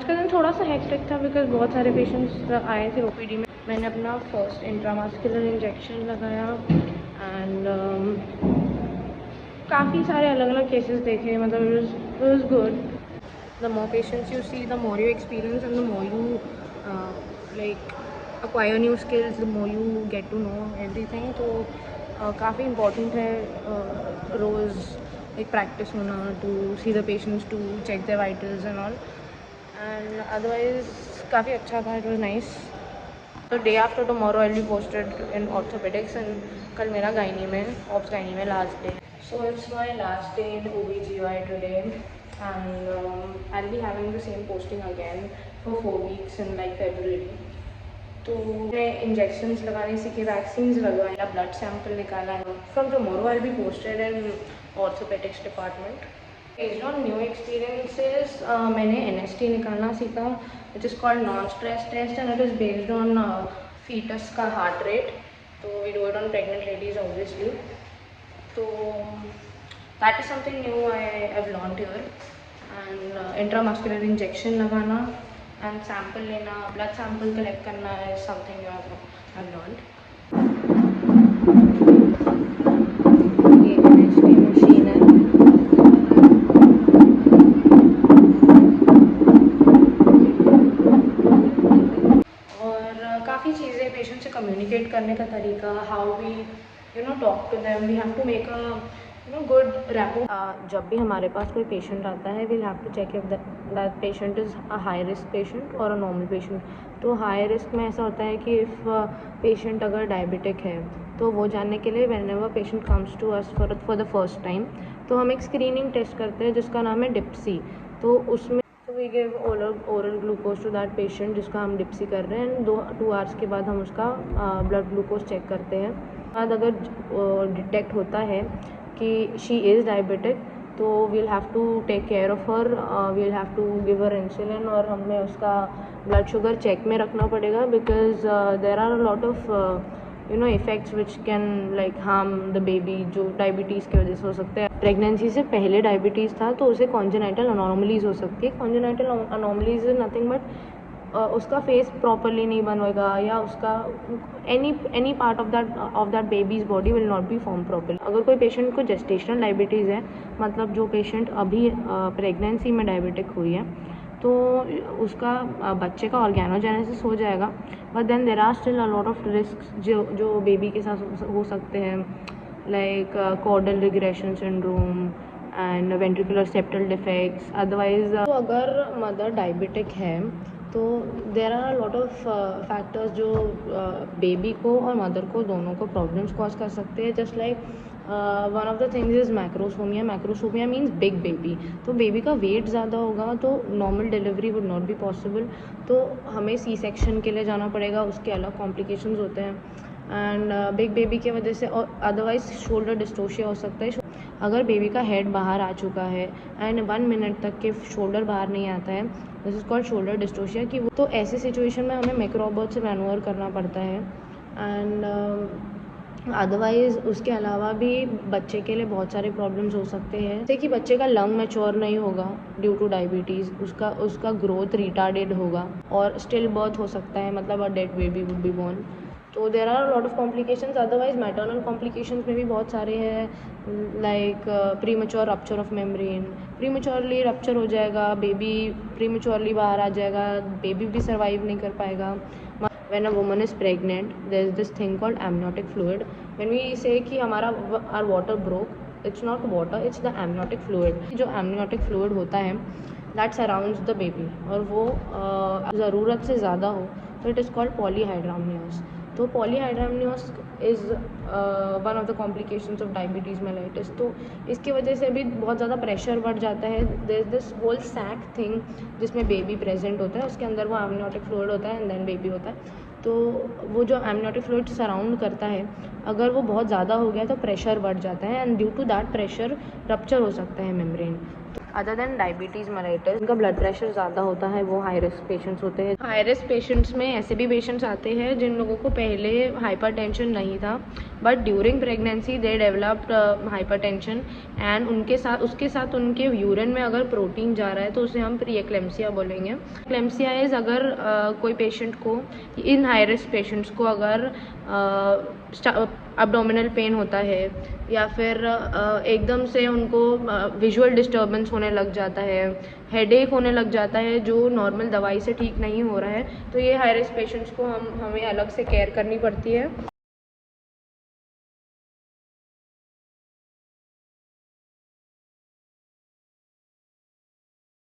आज का दिन थोड़ा सा हेक्टिक था बिकॉज बहुत सारे पेशेंट्स आए थे ओपीडी में। मैंने अपना फर्स्ट इंट्रामस्कुलर इंजेक्शन लगाया एंड काफ़ी सारे अलग अलग केसेस देखे, मतलब it was good. The more patients you see, the more you experience and the more you like acquire new skills, the more you get to know everything. तो काफ़ी important है रोज़ एक प्रैक्टिस होना to see the patients, to check the vitals and all, and otherwise काफ़ी अच्छा था, it was nice. तो day after tomorrow I will be posted in orthopaedics and कल मेरा गायनी में ऑप्स गायनी में last day. So it's my last day in OBGY today, and I'll be having the same posting again for 4 weeks in like February. तो मैंने injections लगाने सीखे, vaccines लगवाया, blood sample निकाला है। From tomorrow I will be posted in orthopaedics department. Based on new experiences मैंने NST निकालना सीखा, which is called non stress test, and it is based on foetus का हार्ट रेट। तो we do it on pregnant ladies obviously. तो that is something new I have learned here. And intramuscular injection लगाना and sample लेना, blood sample collect करना है something you have learned. ये NST machine है। और काफ़ी चीज़ें, पेशेंट से कम्युनिकेट करने का तरीका, how we talk to them, we have to make a good rapport. जब भी हमारे पास कोई पेशेंट आता है, we'll have to check if that patient is a high risk patient और अ नॉर्मल पेशेंट। तो हाई रिस्क में ऐसा होता है कि इफ़ पेशेंट अगर डायबिटिक है तो वो जानने के लिए whenever patient comes to us for the first time, तो हम एक स्क्रीनिंग टेस्ट करते हैं जिसका नाम है डिप्सी। तो उसमें we give oral glucose to that patient जिसका हम डिप्सी कर रहे हैं, 2 आवर्स के बाद हम उसका ब्लड ग्लूकोज चेक करते हैं। बाद अगर डिटेक्ट होता है कि शी इज़ डायबिटिक, तो we'll have to take care of her, we'll have to give her insulin, और हमें उसका ब्लड शुगर चेक में रखना पड़ेगा because there are a lot of effects which can like harm the baby, जो diabetes की वजह से हो सकते हैं। प्रेगनेंसी से पहले डायबिटीज़ था तो उसे कॉन्जेनाइटल अनॉमलीज़ हो सकती है। कॉन्जेनाइटल अनॉमलीज़ इज नथिंग बट उसका फेस प्रॉपरली नहीं बनेगा, या उसका any part of that babies body will not be form properly. अगर कोई पेशेंट को जेस्टेशनल डायबिटीज़ है, मतलब जो पेशेंट अभी प्रेगनेंसी में डायबिटिक हुई है, तो उसका बच्चे का ऑर्गेनोजेनेसिस हो जाएगा, but then there are still a lot of risk जो बेबी के साथ हो सकते हैं, like caudal regression syndrome and ventricular septal defects. Otherwise तो अगर मदर डायबिटिक है तो there are lot of factors जो बेबी को और मदर को दोनों को प्रॉब्लम्स कॉज कर सकते हैं। Just like one of the things is macrosomia. Macrosomia means big baby. तो बेबी का वेट ज़्यादा होगा तो normal delivery would not be possible, तो हमें सी सेक्शन के लिए जाना पड़ेगा, उसके अलग कॉम्प्लिकेशंस होते हैं। एंड बिग बेबी की वजह से, और अदरवाइज शोल्डर डिस्टोशिया हो सकता है। अगर बेबी का हेड बाहर आ चुका है एंड 1 मिनट तक के शोल्डर बाहर नहीं आता है, this is called shoulder dystocia. कि तो ऐसी सिचुएशन में हमें मैक्रोबर्थ से मैनूवर करना पड़ता है। एंड अदरवाइज़ उसके अलावा भी बच्चे के लिए बहुत सारे प्रॉब्लम्स हो सकते हैं, जैसे कि बच्चे का लंग मैच्योर नहीं होगा ड्यू टू डायबिटीज़, उसका ग्रोथ रिटार्डेड होगा, और स्टिल बर्थ हो सकता है, मतलब a dead baby would be born. तो there are lot of complications. Otherwise maternal complications में भी बहुत सारे हैं, like premature rupture of membrane. Prematurely rupture हो जाएगा, बेबी प्रीमेच्योरली बाहर आ जाएगा, बेबी भी सर्वाइव नहीं कर पाएगा। When a woman is pregnant, there is this thing called amniotic fluid. When we say कि हमारा our water broke, it's not water, it's the amniotic fluid. जो amniotic fluid होता है that surrounds the baby, और वो ज़रूरत से ज़्यादा हो तो it is called polyhydramnios. तो polyhydramnios is one of the complications of diabetes mellitus. तो इसकी वजह से भी बहुत ज़्यादा प्रेशर बढ़ जाता है। there is this whole sac thing जिसमें बेबी प्रेजेंट होता है, उसके अंदर वो amniotic fluid होता है एंड देन बेबी होता है। तो वो जो amniotic fluid सराउंड करता है, अगर वो बहुत ज़्यादा हो गया तो प्रेशर बढ़ जाता है, and due to that pressure rupture हो सकता है membrane. Other than diabetes mellitus, उनका ब्लड प्रेशर ज़्यादा होता है, वो हाई रिस्क पेशेंट्स होते हैं। हाई रिस्क पेशेंट्स में ऐसे भी पेशेंट्स आते हैं जिन लोगों को पहले हाइपरटेंशन नहीं था, but during pregnancy they developed hypertension and उसके साथ उनके यूरिन में अगर प्रोटीन जा रहा है तो उसे हम प्री एक्लेम्सिया बोलेंगे। एक्लेम्सिया इज़ अगर कोई पेशेंट को, इन हाई रिस्क पेशेंट्स को अगर एब्डोमिनल पेन होता है या फिर एकदम से उनको विजुअल डिस्टर्बेंस होने लग जाता है, हेडेक होने लग जाता है जो नॉर्मल दवाई से ठीक नहीं हो रहा है, तो ये हाई रिस्क पेशेंट्स को हमें अलग से केयर करनी पड़ती है।